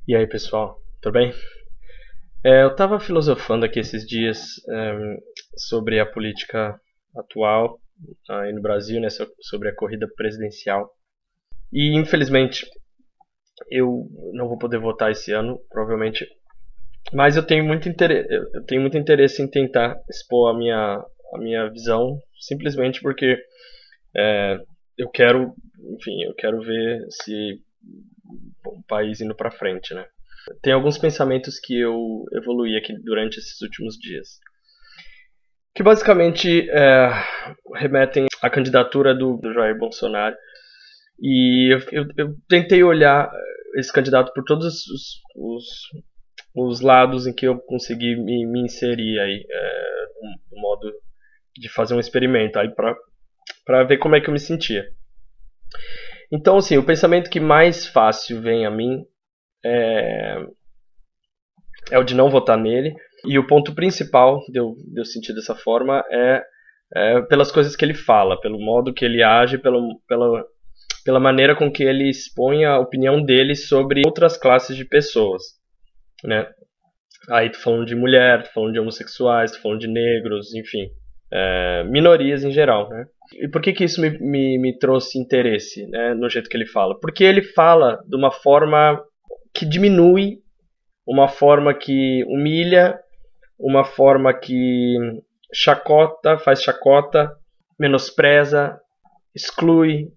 E aí, pessoal, tudo bem? Eu estava filosofando aqui esses dias sobre a política atual aí no Brasil, né, sobre a corrida presidencial. E, infelizmente, eu não vou poder votar esse ano, provavelmente, mas eu tenho muito interesse em tentar expor a minha visão, simplesmente porque eu quero, enfim, eu quero ver se o país indo para frente, né? Tem alguns pensamentos que eu evoluí aqui durante esses últimos dias, que basicamente remetem à candidatura do Jair Bolsonaro. E eu tentei olhar esse candidato por todos os lados em que eu consegui me inserir aí, no modo de fazer um experimento aí para ver como é que eu me sentia. Então, assim, o pensamento que mais fácil vem a mim é o de não votar nele. E o ponto principal de eu sentir dessa forma é pelas coisas que ele fala, pelo modo que ele age, pela maneira com que ele expõe a opinião dele sobre outras classes de pessoas, né? Aí tô falando de mulher, tô falando de homossexuais, tô falando de negros, enfim, minorias em geral, né? E por que isso me trouxe interesse, né, no jeito que ele fala? Porque ele fala de uma forma que diminui, uma forma que humilha, uma forma que faz chacota, menospreza, exclui,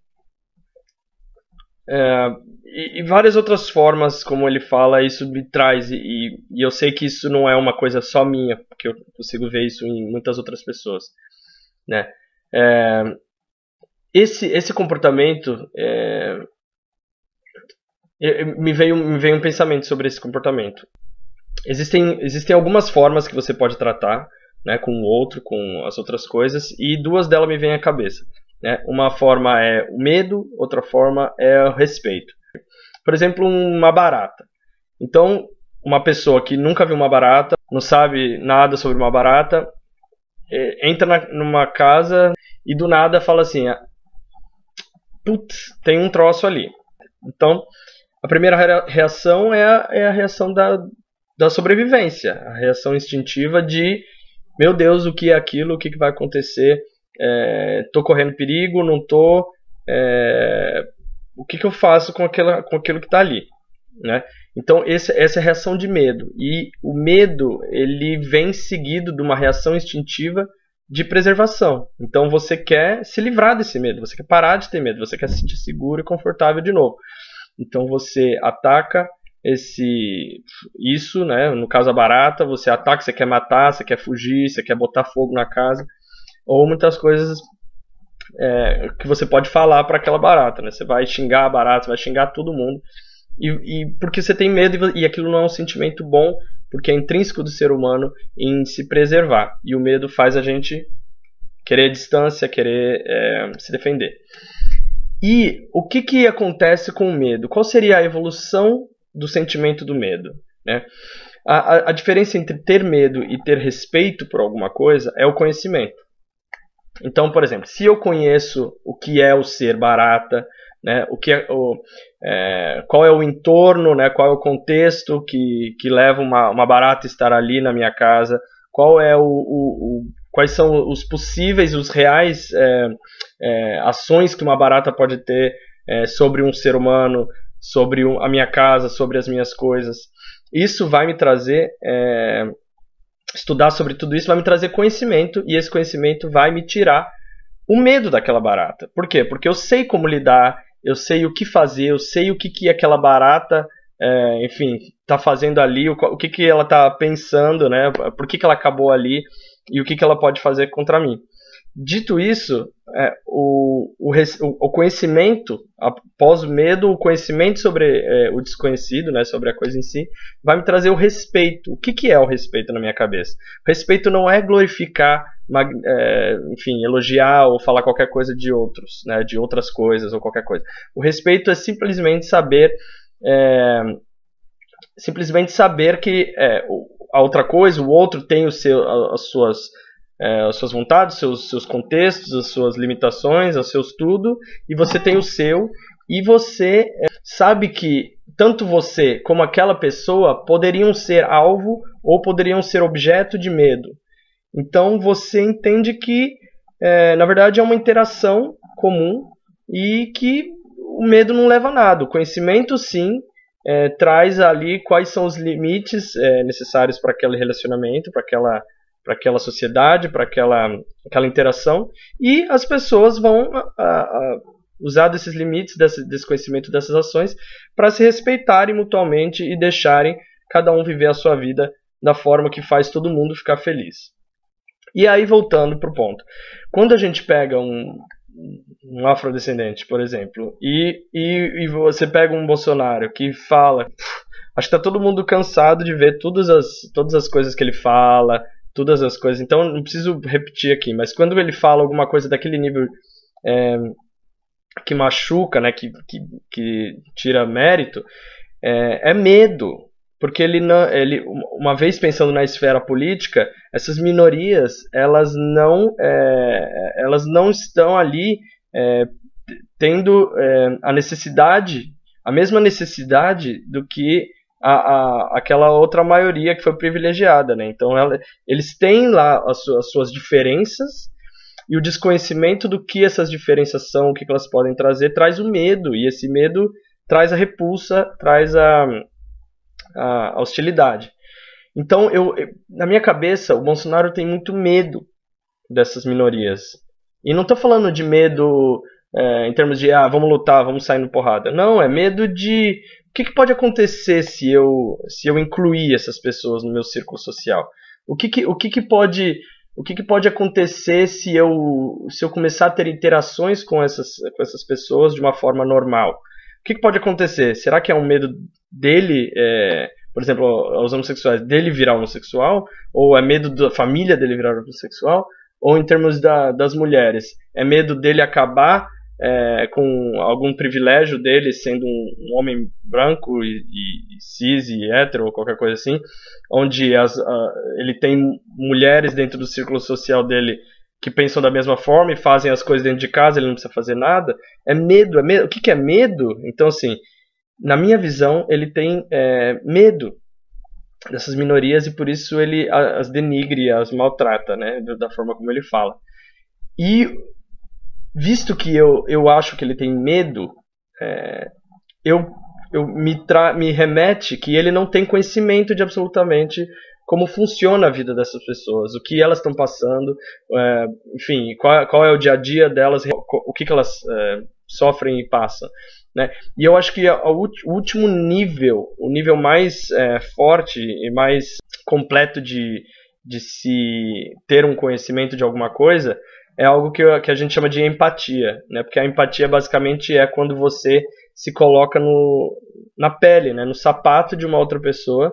e várias outras formas como ele fala, isso me traz, e eu sei que isso não é uma coisa só minha, porque eu consigo ver isso em muitas outras pessoas, né? Esse comportamento, me veio um pensamento sobre esse comportamento. Existem algumas formas que você pode tratar, né, com o outro, com as outras coisas, e duas delas me vêm à cabeça, né? Uma forma é o medo, outra forma é o respeito. Por exemplo, uma barata. Então, uma pessoa que nunca viu uma barata, não sabe nada sobre uma barata, entra numa casa e do nada fala assim: putz, tem um troço ali. Então, a primeira reação é a reação da sobrevivência, a reação instintiva de: meu Deus, o que é aquilo, o que vai acontecer, tô correndo perigo, não tô, o que eu faço com aquilo que está ali, né? Então essa é a reação de medo, e o medo ele vem seguido de uma reação instintiva de preservação. Então você quer se livrar desse medo, você quer parar de ter medo, você quer se sentir seguro e confortável de novo. Então você ataca isso, né? No caso a barata, você ataca, você quer matar, você quer fugir, você quer botar fogo na casa, ou muitas coisas que você pode falar para aquela barata, né? Você vai xingar a barata, você vai xingar todo mundo, e porque você tem medo, e aquilo não é um sentimento bom, porque é intrínseco do ser humano em se preservar, e o medo faz a gente querer distância, querer se defender. E o que acontece com o medo? Qual seria a evolução do sentimento do medo, né? A diferença entre ter medo e ter respeito por alguma coisa é o conhecimento. Então, por exemplo, se eu conheço o que é o ser barata, né, qual é o entorno, né, qual é o contexto que leva uma barata a estar ali na minha casa, quais são os possíveis, os reais ações que uma barata pode ter sobre um ser humano, sobre a minha casa, sobre as minhas coisas. Isso vai me trazer, estudar sobre tudo isso vai me trazer conhecimento, e esse conhecimento vai me tirar o medo daquela barata. Por quê? Porque eu sei como lidar, eu sei o que fazer, eu sei o que aquela barata, enfim, está fazendo ali, o que ela está pensando, né? Por que ela acabou ali, e o que ela pode fazer contra mim. Dito isso, o conhecimento, após o medo, o conhecimento sobre o desconhecido, né, sobre a coisa em si, vai me trazer o respeito. O que é o respeito na minha cabeça? O respeito não é glorificar, enfim, elogiar ou falar qualquer coisa de outros, né, de outras coisas ou qualquer coisa. O respeito é simplesmente saber que a outra coisa, o outro tem as suas vontades, seus contextos, as suas limitações, os seus tudo, e você tem o seu, e você sabe que tanto você como aquela pessoa poderiam ser alvo ou poderiam ser objeto de medo. Então você entende que, na verdade, é uma interação comum e que o medo não leva a nada. O conhecimento, sim, traz ali quais são os limites necessários para aquele relacionamento, para aquela sociedade, para aquela interação, e as pessoas vão usar desses limites, desse conhecimento, dessas ações, para se respeitarem mutuamente e deixarem cada um viver a sua vida da forma que faz todo mundo ficar feliz. E aí, voltando para o ponto, quando a gente pega um afrodescendente, por exemplo, e você pega um Bolsonaro que fala, acho que está todo mundo cansado de ver todas as coisas que ele fala, todas as coisas, então não preciso repetir aqui, mas quando ele fala alguma coisa daquele nível que machuca, né, que tira mérito, é medo. Porque ele, uma vez pensando na esfera política, essas minorias elas não estão ali tendo a necessidade, a mesma necessidade do que aquela outra maioria que foi privilegiada, né? Então eles têm lá as suas diferenças, e o desconhecimento do que essas diferenças são, o que elas podem trazer, traz o medo, e esse medo traz a repulsa, traz a hostilidade. Então, na minha cabeça, o Bolsonaro tem muito medo dessas minorias. E não estou falando de medo em termos de vamos lutar, vamos sair no porrada. Não, é medo de o que pode acontecer se eu incluir essas pessoas no meu círculo social. O que pode acontecer se eu começar a ter interações com essas pessoas de uma forma normal? O que pode acontecer? Será que é um medo dele, por exemplo, aos homossexuais, dele virar homossexual? Ou é medo da família dele virar homossexual? Ou em termos das mulheres, é medo dele acabar com algum privilégio dele, sendo um homem branco e cis e hétero ou qualquer coisa assim, onde ele tem mulheres dentro do círculo social dele que pensam da mesma forma e fazem as coisas dentro de casa, ele não precisa fazer nada. É medo. O que é medo? Então, assim, na minha visão, ele tem medo dessas minorias e por isso ele as denigre, as maltrata, né, da forma como ele fala. E, visto que eu acho que ele tem medo, me remete que ele não tem conhecimento de absolutamente como funciona a vida dessas pessoas, o que elas estão passando, enfim, qual é o dia a dia delas, o que elas sofrem e passam, né? E eu acho que o último nível, o nível mais forte e mais completo de se ter um conhecimento de alguma coisa é algo que a gente chama de empatia, né? Porque a empatia basicamente é quando você se coloca na pele, né? No sapato de uma outra pessoa,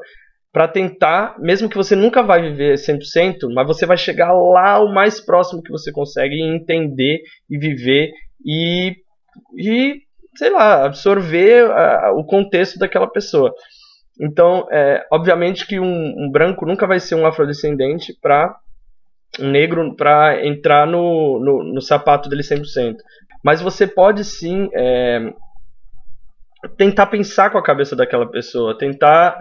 para tentar, mesmo que você nunca vai viver 100%, mas você vai chegar lá o mais próximo que você consegue e entender e viver e sei lá, absorver o contexto daquela pessoa. Então, obviamente que um branco nunca vai ser um afrodescendente para um negro para entrar no sapato dele 100%. Mas você pode sim tentar pensar com a cabeça daquela pessoa, tentar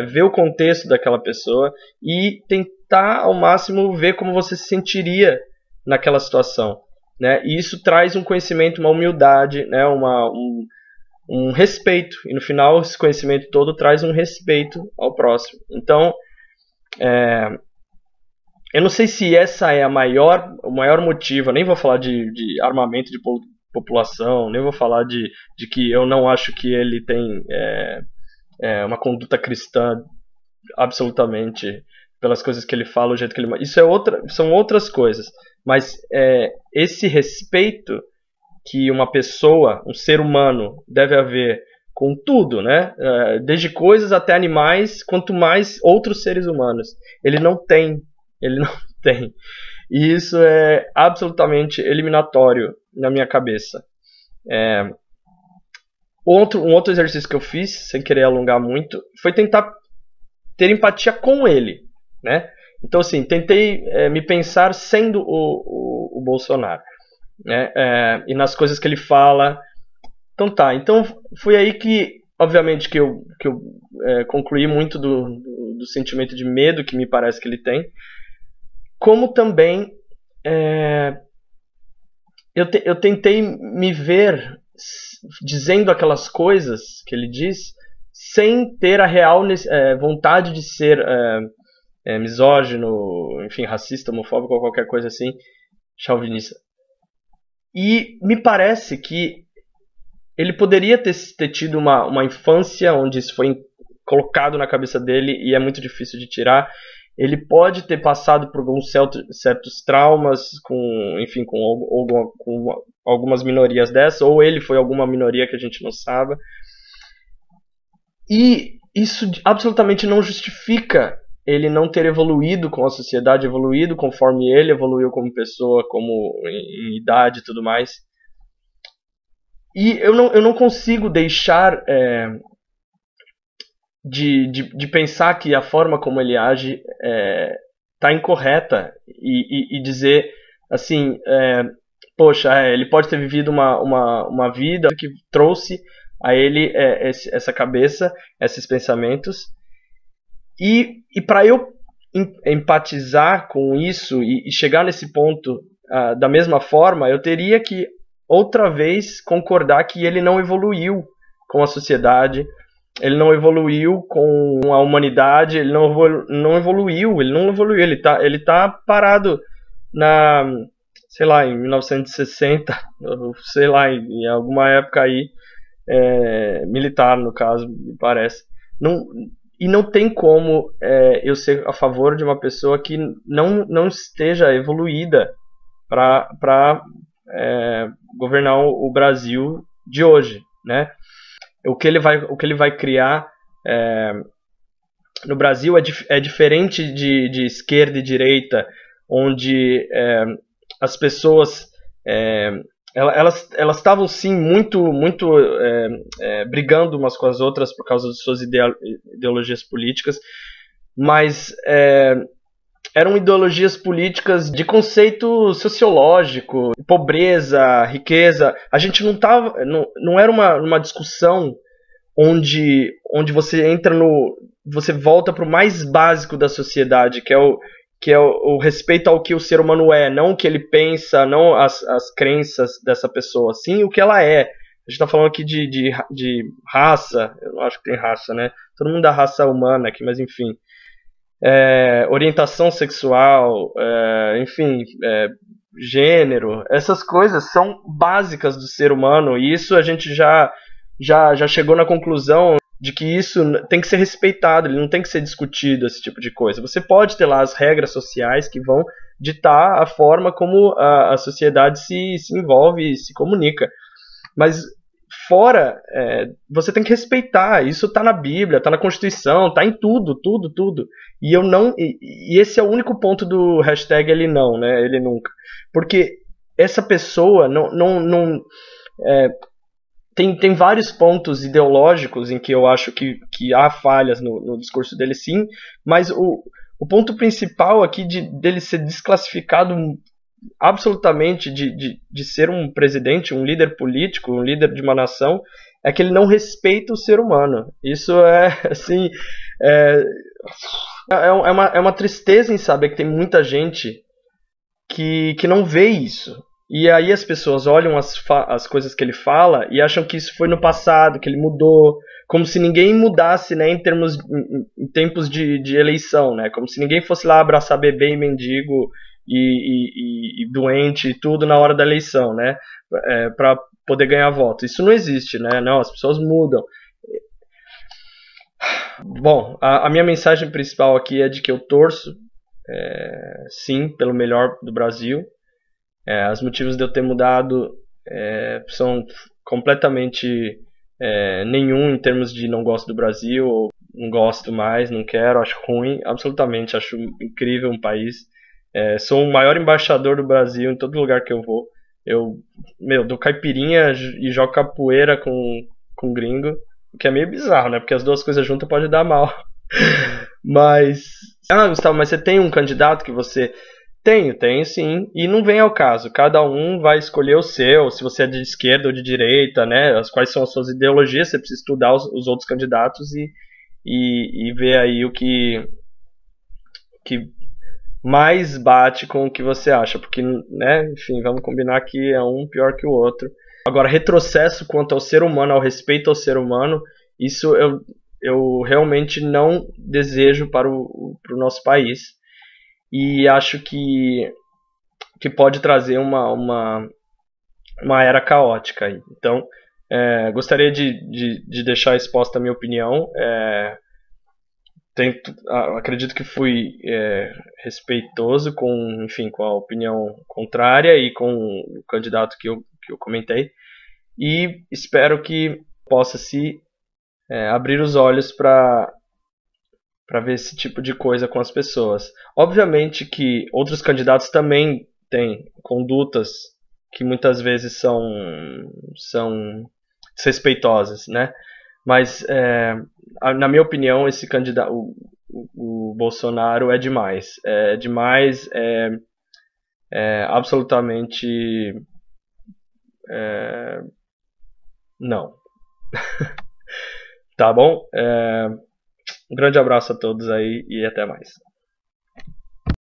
ver o contexto daquela pessoa e tentar ao máximo ver como você se sentiria naquela situação, né? E isso traz um conhecimento, uma humildade, né? um respeito, e no final esse conhecimento todo traz um respeito ao próximo. Então, eu não sei se essa é o maior motivo, eu nem vou falar de armamento de população, nem vou falar de que eu não acho que ele tem uma conduta cristã absolutamente pelas coisas que ele fala, o jeito que ele... Isso são outras coisas, mas esse respeito que uma pessoa, um ser humano, deve haver com tudo, né? Desde coisas até animais, quanto mais outros seres humanos. Ele não tem. E isso é absolutamente eliminatório na minha cabeça. Um outro exercício que eu fiz, sem querer alongar muito, foi tentar ter empatia com ele, né? Então, assim, tentei me pensar sendo o Bolsonaro, né? E nas coisas que ele fala. Então foi aí que obviamente que eu concluí muito do sentimento de medo que me parece que ele tem, como também eu tentei me ver dizendo aquelas coisas que ele diz sem ter a real vontade de ser misógino, enfim, racista, homofóbico ou qualquer coisa assim, chauvinista. E me parece que ele poderia ter tido uma infância onde isso foi colocado na cabeça dele e é muito difícil de tirar. Ele pode ter passado por alguns certos traumas enfim, com algumas minorias dessas, ou ele foi alguma minoria que a gente não sabe. E isso absolutamente não justifica ele não ter evoluído com a sociedade, evoluído conforme ele evoluiu como pessoa, como em idade e tudo mais. E eu não consigo deixar de pensar que a forma como ele age tá incorreta e dizer assim, poxa, ele pode ter vivido uma vida que trouxe a ele essa cabeça, esses pensamentos. E para eu empatizar com isso e chegar nesse ponto da mesma forma, eu teria que outra vez concordar que ele não evoluiu com a sociedade, ele não evoluiu com a humanidade, ele não evoluiu, ele tá parado sei lá, em 1960, sei lá, em alguma época aí, militar no caso, me parece. E não tem como eu ser a favor de uma pessoa que não esteja evoluída para governar o Brasil de hoje, né? O que ele vai criar no Brasil é diferente de esquerda e direita, onde as pessoas elas estavam sim muito brigando umas com as outras por causa de suas ideologias políticas, mas eram ideologias políticas de conceito sociológico, pobreza, riqueza. A gente não era uma discussão onde você entra você volta para o mais básico da sociedade, que é o respeito ao que o ser humano é, não o que ele pensa, não as crenças dessa pessoa, sim o que ela é. A gente está falando aqui de raça, eu não acho que tem raça, né? Todo mundo da raça humana aqui, mas enfim. Orientação sexual, enfim, gênero, essas coisas são básicas do ser humano, e isso a gente já chegou na conclusão de que isso tem que ser respeitado, ele não tem que ser discutido, esse tipo de coisa. Você pode ter lá as regras sociais que vão ditar a forma como a sociedade se envolve e se comunica, mas fora, você tem que respeitar. Isso está na Bíblia, está na Constituição, está em tudo. E esse é o único ponto do hashtag ele não, né? Ele nunca. Porque essa pessoa tem vários pontos ideológicos em que eu acho que há falhas no discurso dele, sim, mas o ponto principal aqui dele ser desclassificado absolutamente de ser um presidente, um líder político, um líder de uma nação, é que ele não respeita o ser humano. Isso assim, é uma tristeza em saber que tem muita gente que não vê isso. E aí as pessoas olham as coisas que ele fala e acham que isso foi no passado, que ele mudou, como se ninguém mudasse, né, em tempos de eleição, né, como se ninguém fosse lá abraçar bebê e mendigo e doente e tudo na hora da eleição, né, para poder ganhar voto. Isso não existe, né, não, as pessoas mudam. Bom, a minha mensagem principal aqui é de que eu torço, sim, pelo melhor do Brasil. Os motivos de eu ter mudado são completamente nenhum em termos de não gosto do Brasil, ou não gosto mais, não quero, acho ruim, absolutamente, acho incrível um país. Sou o maior embaixador do Brasil em todo lugar que eu vou. Eu dou caipirinha e jogo capoeira com gringo, o que é meio bizarro, né? Porque as duas coisas juntas pode dar mal. Mas, Gustavo, mas você tem um candidato que você Tenho sim, e não vem ao caso. Cada um vai escolher o seu, se você é de esquerda ou de direita, né? Quais são as suas ideologias, você precisa estudar os outros candidatos e ver aí o que mais bate com o que você acha, porque, né, enfim, vamos combinar que é um pior que o outro. Agora, retrocesso quanto ao ser humano, ao respeito ao ser humano, isso eu realmente não desejo para o nosso país. E acho que pode trazer uma era caótica aí. Então, gostaria de deixar exposta a minha opinião. Acredito que fui respeitoso com, enfim, com a opinião contrária e com o candidato que eu comentei. E espero que possa se abrir os olhos para ver esse tipo de coisa com as pessoas. Obviamente que outros candidatos também têm condutas que muitas vezes são desrespeitosas, né? Mas, na minha opinião, esse candidato, o Bolsonaro é demais. É demais, absolutamente não. Tá bom? Um grande abraço a todos aí e até mais.